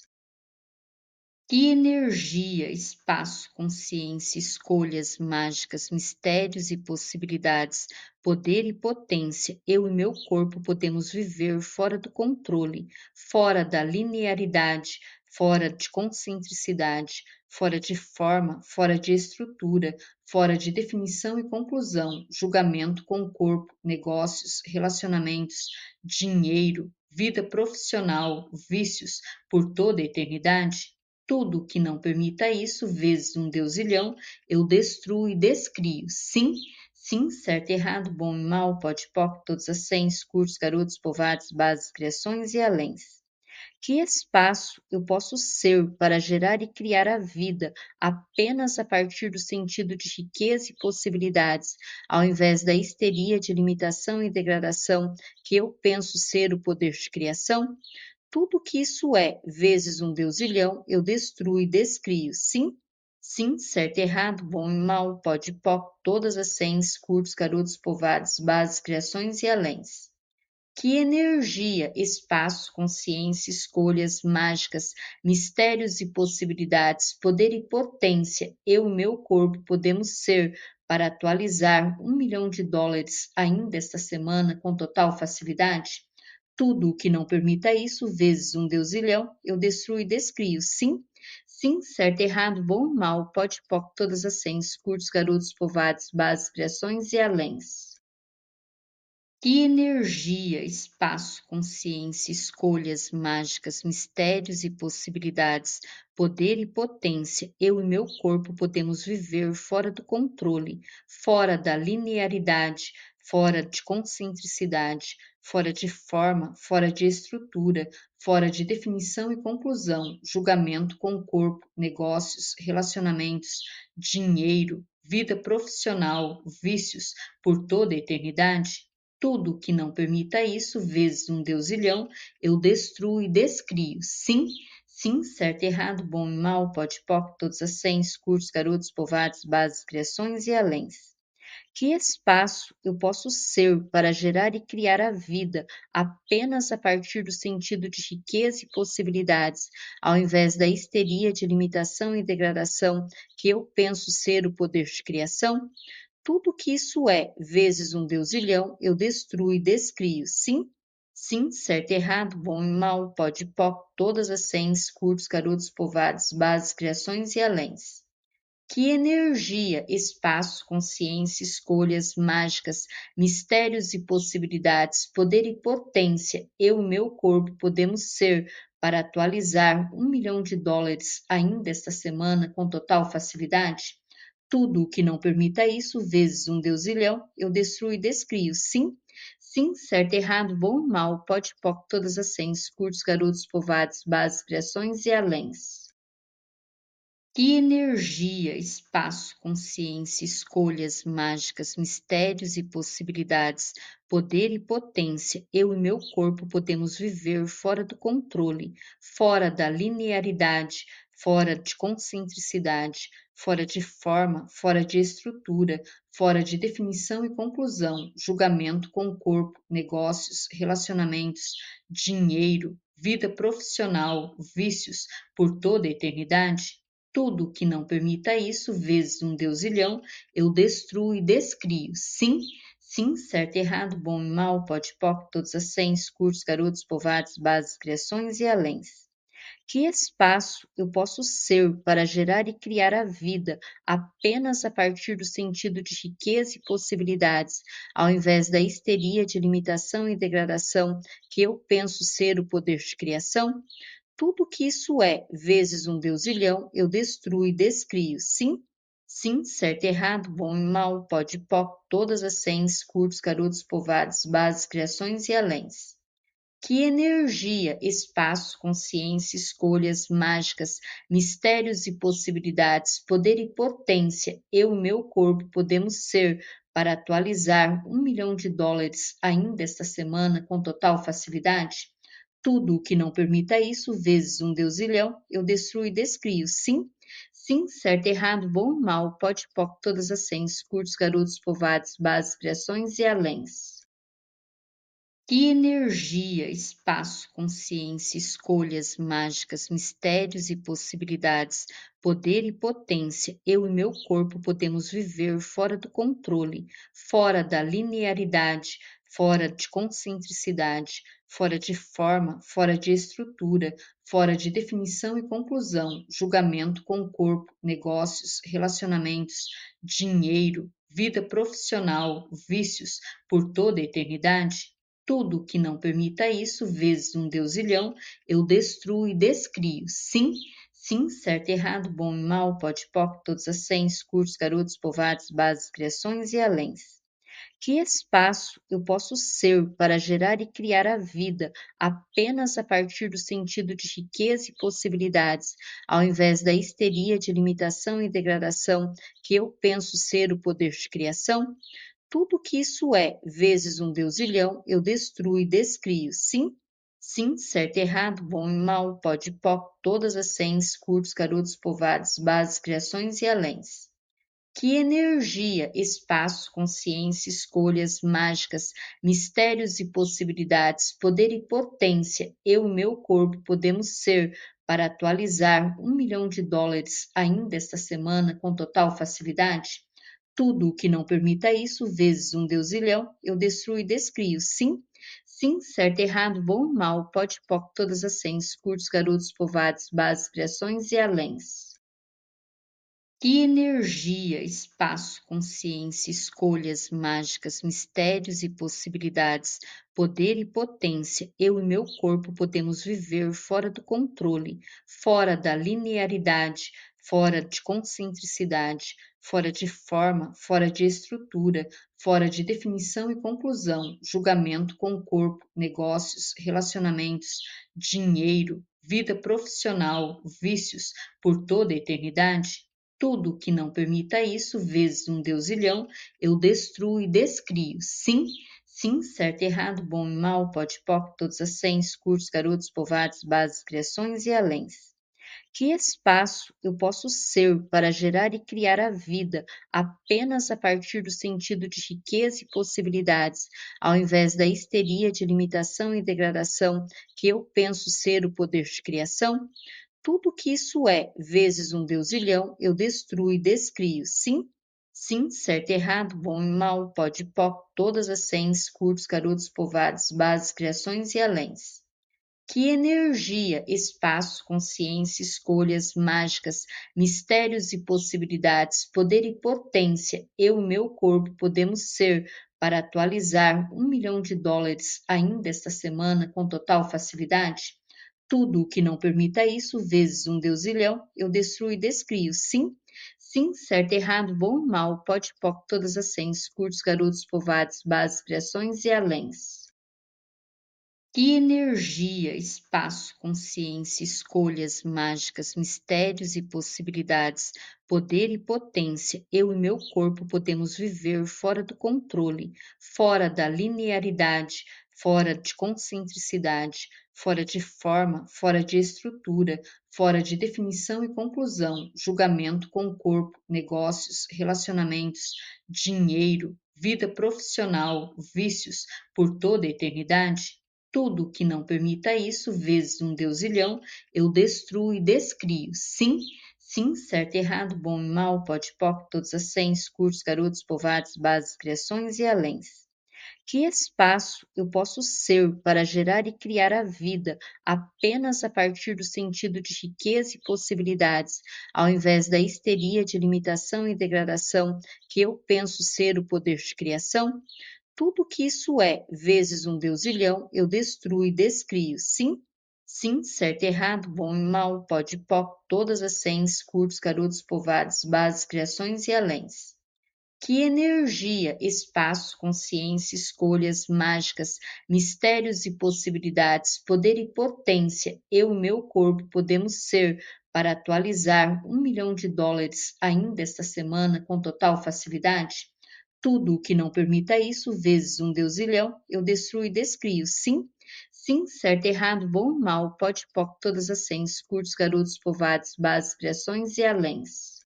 Que energia, espaço, consciência, escolhas mágicas, mistérios e possibilidades, poder e potência, eu e meu corpo podemos viver fora do controle, fora da linearidade, fora de concentricidade, fora de forma, fora de estrutura, fora de definição e conclusão, julgamento com o corpo, negócios, relacionamentos, dinheiro, vida profissional, vícios, por toda a eternidade? Tudo que não permita isso, vezes um deusilhão, eu destruo e descrio. Sim, sim, certo, errado, bom e mal, pode, poc, todos as sens, curtos, garotos, povoados, bases, criações e aléns. Que espaço eu posso ser para gerar e criar a vida apenas a partir do sentido de riqueza e possibilidades, ao invés da histeria de limitação e degradação que eu penso ser o poder de criação? Tudo que isso é, vezes um deusilhão, eu destruo e descrio. Sim, sim, certo, errado, bom e mal, pode, poc, todas as sens, curtos, garotos, povoados, bases, criações e aléns. Que energia, espaço, consciência, escolhas mágicas, mistérios e possibilidades, poder e potência, eu e meu corpo podemos ser para atualizar US$ 1 milhão ainda esta semana com total facilidade? Tudo o que não permita isso, vezes um deusilhão, eu destruo e descrio. Sim, sim, certo, errado, bom e mal, pode, poc, todas as sens, curtos, garotos, povoados, bases, criações e aléns. Que energia, espaço, consciência, escolhas mágicas, mistérios e possibilidades, poder e potência, eu e meu corpo podemos viver fora do controle, fora da linearidade, fora de concentricidade, fora de forma, fora de estrutura, fora de definição e conclusão, julgamento com o corpo, negócios, relacionamentos, dinheiro, vida profissional, vícios, por toda a eternidade? Tudo que não permita isso, vezes um deusilhão, eu destruo e descrio. Sim, sim, certo, errado, bom e mal, pode, poc, todos as sens, curtos, garotos, povoados, bases, criações e aléns. Que espaço eu posso ser para gerar e criar a vida apenas a partir do sentido de riqueza e possibilidades, ao invés da histeria de limitação e degradação que eu penso ser o poder de criação? Tudo que isso é, vezes um deusilhão, eu destruo e descrio. Sim, sim, certo, errado, bom e mal, pode, poc, todas as sens, curtos, garotos, povoados, bases, criações e aléns. Que energia, espaço, consciência, escolhas mágicas, mistérios e possibilidades, poder e potência, eu e meu corpo podemos ser para atualizar US$ 1 milhão ainda esta semana com total facilidade? Tudo o que não permita isso, vezes um deusilhão, eu destruo e descrio. Sim, sim, certo, errado, bom e mal, pode, poc, todas as sens, curtos, garotos, povoados, bases, criações e aléns. Que energia, espaço, consciência, escolhas mágicas, mistérios e possibilidades, poder e potência, eu e meu corpo podemos viver fora do controle, fora da linearidade, fora de concentricidade, fora de forma, fora de estrutura, fora de definição e conclusão, julgamento com o corpo, negócios, relacionamentos, dinheiro, vida profissional, vícios, por toda a eternidade? Tudo que não permita isso, vezes um deusilhão, eu destruo e descrio. Sim, sim, certo, errado, bom e mal, pode, poc, todos as sens, cursos, garotos, povoados, bases, criações e aléns. Que espaço eu posso ser para gerar e criar a vida apenas a partir do sentido de riqueza e possibilidades, ao invés da histeria de limitação e degradação que eu penso ser o poder de criação? Tudo que isso é, vezes um deusilhão, eu destruo e descrio. Sim, sim, certo, errado, bom e mal, pode, poc, todas as sens, curtos, garotos, povoados, bases, criações e aléns. Que energia, espaço, consciência, escolhas mágicas, mistérios e possibilidades, poder e potência, eu e meu corpo podemos ser para atualizar US$ 1 milhão ainda esta semana com total facilidade? Tudo o que não permita isso, vezes um deusilhão, eu destruo e descrio. Sim, sim, certo, errado, bom e mal, pode, poc, todas as sens, curtos, garotos, povoados, bases, criações e aléns. Que energia, espaço, consciência, escolhas mágicas, mistérios e possibilidades, poder e potência, eu e meu corpo podemos viver fora do controle, fora da linearidade, fora de concentricidade, fora de forma, fora de estrutura, fora de definição e conclusão, julgamento com o corpo, negócios, relacionamentos, dinheiro, vida profissional, vícios, por toda a eternidade? Tudo que não permita isso, vezes um deusilhão, eu destruo e descrio. Sim, sim, certo, errado, bom e mal, pode, poc, todos as sens, curtos, garotos, povoados, bases, criações e aléns. Que espaço eu posso ser para gerar e criar a vida apenas a partir do sentido de riqueza e possibilidades, ao invés da histeria de limitação e degradação que eu penso ser o poder de criação? Tudo que isso é, vezes um deusilhão, eu destruo e descrio. Sim, sim, certo, errado, bom e mal, pode, poc, todas as sens, curtos, garotos, povoados, bases, criações e aléns. Que energia, espaço, consciência, escolhas mágicas, mistérios e possibilidades, poder e potência, eu e meu corpo podemos ser para atualizar US$ 1 milhão ainda esta semana com total facilidade? Tudo o que não permita isso, vezes um deusilhão, eu destruo e descrio. Sim, sim, certo, errado, bom e mal, pode, poc, todas as sens, curtos, garotos, povoados, bases, criações e aléns. Que energia, espaço, consciência, escolhas mágicas, mistérios e possibilidades, poder e potência, eu e meu corpo podemos viver fora do controle, fora da linearidade, fora de concentricidade, fora de forma, fora de estrutura, fora de definição e conclusão, julgamento com o corpo, negócios, relacionamentos, dinheiro, vida profissional, vícios, por toda a eternidade? Tudo que não permita isso, vezes um deusilhão, eu destruo e descrio. Sim, sim, certo, errado, bom e mal, pode, poc, todos as sens, curtos, garotos, povoados, bases, criações e aléns. Que espaço eu posso ser para gerar e criar a vida apenas a partir do sentido de riqueza e possibilidades, ao invés da histeria de limitação e degradação que eu penso ser o poder de criação? Tudo que isso é, vezes um deusilhão, eu destruo e descrio. Sim, sim, certo, errado, bom e mal, pode, poc, todas as sens, curtos, garotos, povoados, bases, criações e aléns. Que energia, espaço, consciência, escolhas mágicas, mistérios e possibilidades, poder e potência, eu e meu corpo podemos ser para atualizar US$ 1 milhão ainda esta semana com total facilidade? Tudo o que não permita isso, vezes um deusilhão, eu destruo e descrio. Sim, sim, certo, errado, bom, mal, pode, poc, todas as cens, curtos, garotos, povoados, bases, criações e aléns. Que energia, espaço, consciência, escolhas mágicas, mistérios e possibilidades, poder e potência, eu e meu corpo podemos viver fora do controle, fora da linearidade, fora de concentricidade, fora de forma, fora de estrutura, fora de definição e conclusão, julgamento com o corpo, negócios, relacionamentos, dinheiro, vida profissional, vícios, por toda a eternidade? Tudo que não permita isso, vezes um deusilhão, eu destruo e descrio. Sim, sim, certo, errado, bom e mal, pode, poc, todos as cens, cursos, garotos, povoados, bases, criações e aléns. Que espaço eu posso ser para gerar e criar a vida apenas a partir do sentido de riqueza e possibilidades, ao invés da histeria de limitação e degradação que eu penso ser o poder de criação? Tudo que isso é, vezes um deusilhão, eu destruo e descrio. Sim, sim, certo, errado, bom e mal, pode, poc, todas as cens, curtos, garotos, povoados, bases, criações e aléns. Que energia, espaço, consciência, escolhas mágicas, mistérios e possibilidades, poder e potência, eu e meu corpo podemos ser para atualizar US$ 1 milhão ainda esta semana com total facilidade? Tudo o que não permita isso, vezes um deusilhão, eu destruo e descrio. Sim, sim, certo, errado, bom e mal, pode, poc, todas as cens, curtos, garotos, povoados, bases, criações e aléns.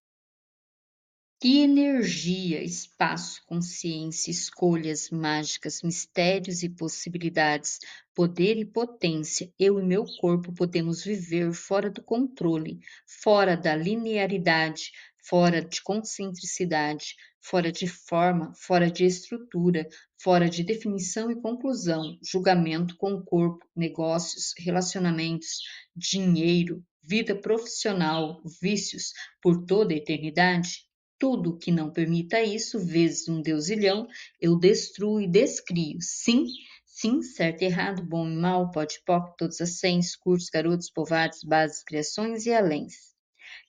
Que energia, espaço, consciência, escolhas mágicas, mistérios e possibilidades, poder e potência, eu e meu corpo podemos viver fora do controle, fora da linearidade, fora de concentricidade, fora de forma, fora de estrutura, fora de definição e conclusão, julgamento com o corpo, negócios, relacionamentos, dinheiro, vida profissional, vícios, por toda a eternidade? Tudo que não permita isso, vezes um deusilhão, eu destruo e descrio. Sim, sim, certo, errado, bom e mal, pode, poc, todas as cens, curtos, garotos, povoados, bases, criações e aléns.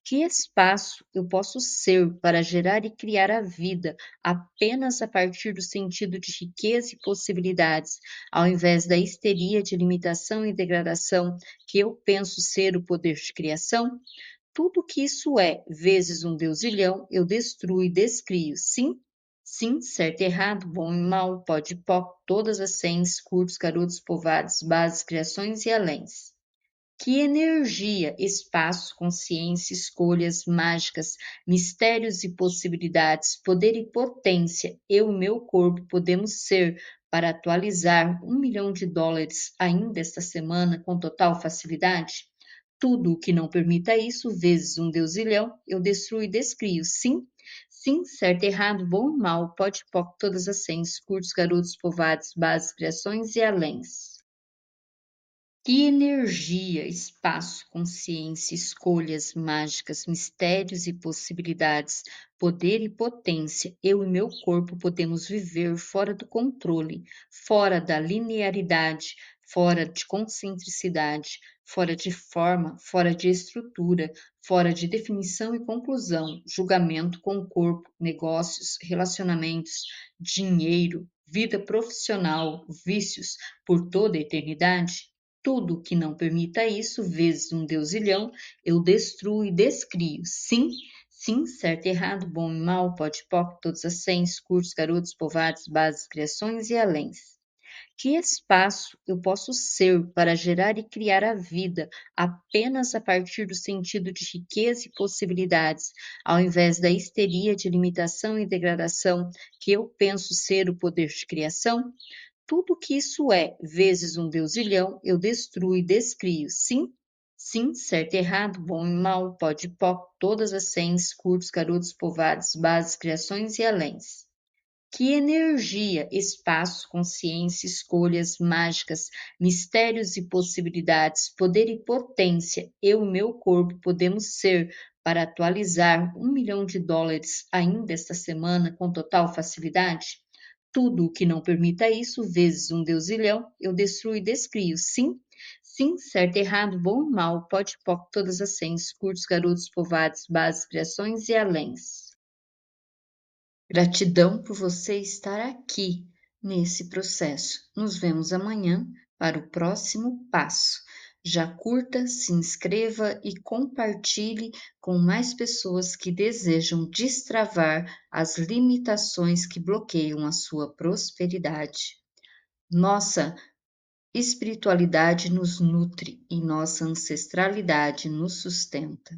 Que espaço eu posso ser para gerar e criar a vida apenas a partir do sentido de riqueza e possibilidades, ao invés da histeria de limitação e degradação que eu penso ser o poder de criação? Tudo que isso é, vezes um deusilhão, eu destruo e descrio. Sim, sim, certo, errado, bom e mal, pode, poc, todas as cens, curtos, garotos, povoados, bases, criações e aléns. Que energia, espaço, consciência, escolhas mágicas, mistérios e possibilidades, poder e potência, eu e meu corpo podemos ser para atualizar US$ 1 milhão ainda esta semana com total facilidade? Tudo o que não permita isso, vezes um deusilhão, eu destruo e descrio. Sim, sim, certo, errado, bom e mal, pode, poc, todas as cens, curtos, garotos, povoados, bases, criações e aléns. Que energia, espaço, consciência, escolhas mágicas, mistérios e possibilidades, poder e potência, eu e meu corpo podemos viver fora do controle, fora da linearidade, fora de concentricidade, fora de forma, fora de estrutura, fora de definição e conclusão, julgamento com o corpo, negócios, relacionamentos, dinheiro, vida profissional, vícios, por toda a eternidade? Tudo que não permita isso, vezes um deusilhão, eu destruo e descrio. Sim, sim, certo, errado, bom e mal, pode, poc, todas as cens, curtos, garotos, povoados, bases, criações e aléns. Que espaço eu posso ser para gerar e criar a vida apenas a partir do sentido de riqueza e possibilidades, ao invés da histeria de limitação e degradação que eu penso ser o poder de criação? Tudo que isso é, vezes um deusilhão, eu destruo e descrio. Sim, sim, certo, errado, bom e mal, pode, poc, todas as cens, curtos, garotos, povoados, bases, criações e aléns. Que energia, espaço, consciência, escolhas mágicas, mistérios e possibilidades, poder e potência, eu e meu corpo podemos ser para atualizar US$ 1 milhão ainda esta semana com total facilidade? Tudo o que não permita isso, vezes um deusilhão, eu destruo e descrio. Sim, sim, certo, errado, bom e mal, pode, poc, todas as senhas, curtos, garotos, povoados, bases, criações e aléns. Gratidão por você estar aqui nesse processo. Nos vemos amanhã para o próximo passo. Já curta, se inscreva e compartilhe com mais pessoas que desejam destravar as limitações que bloqueiam a sua prosperidade. Nossa espiritualidade nos nutre e nossa ancestralidade nos sustenta.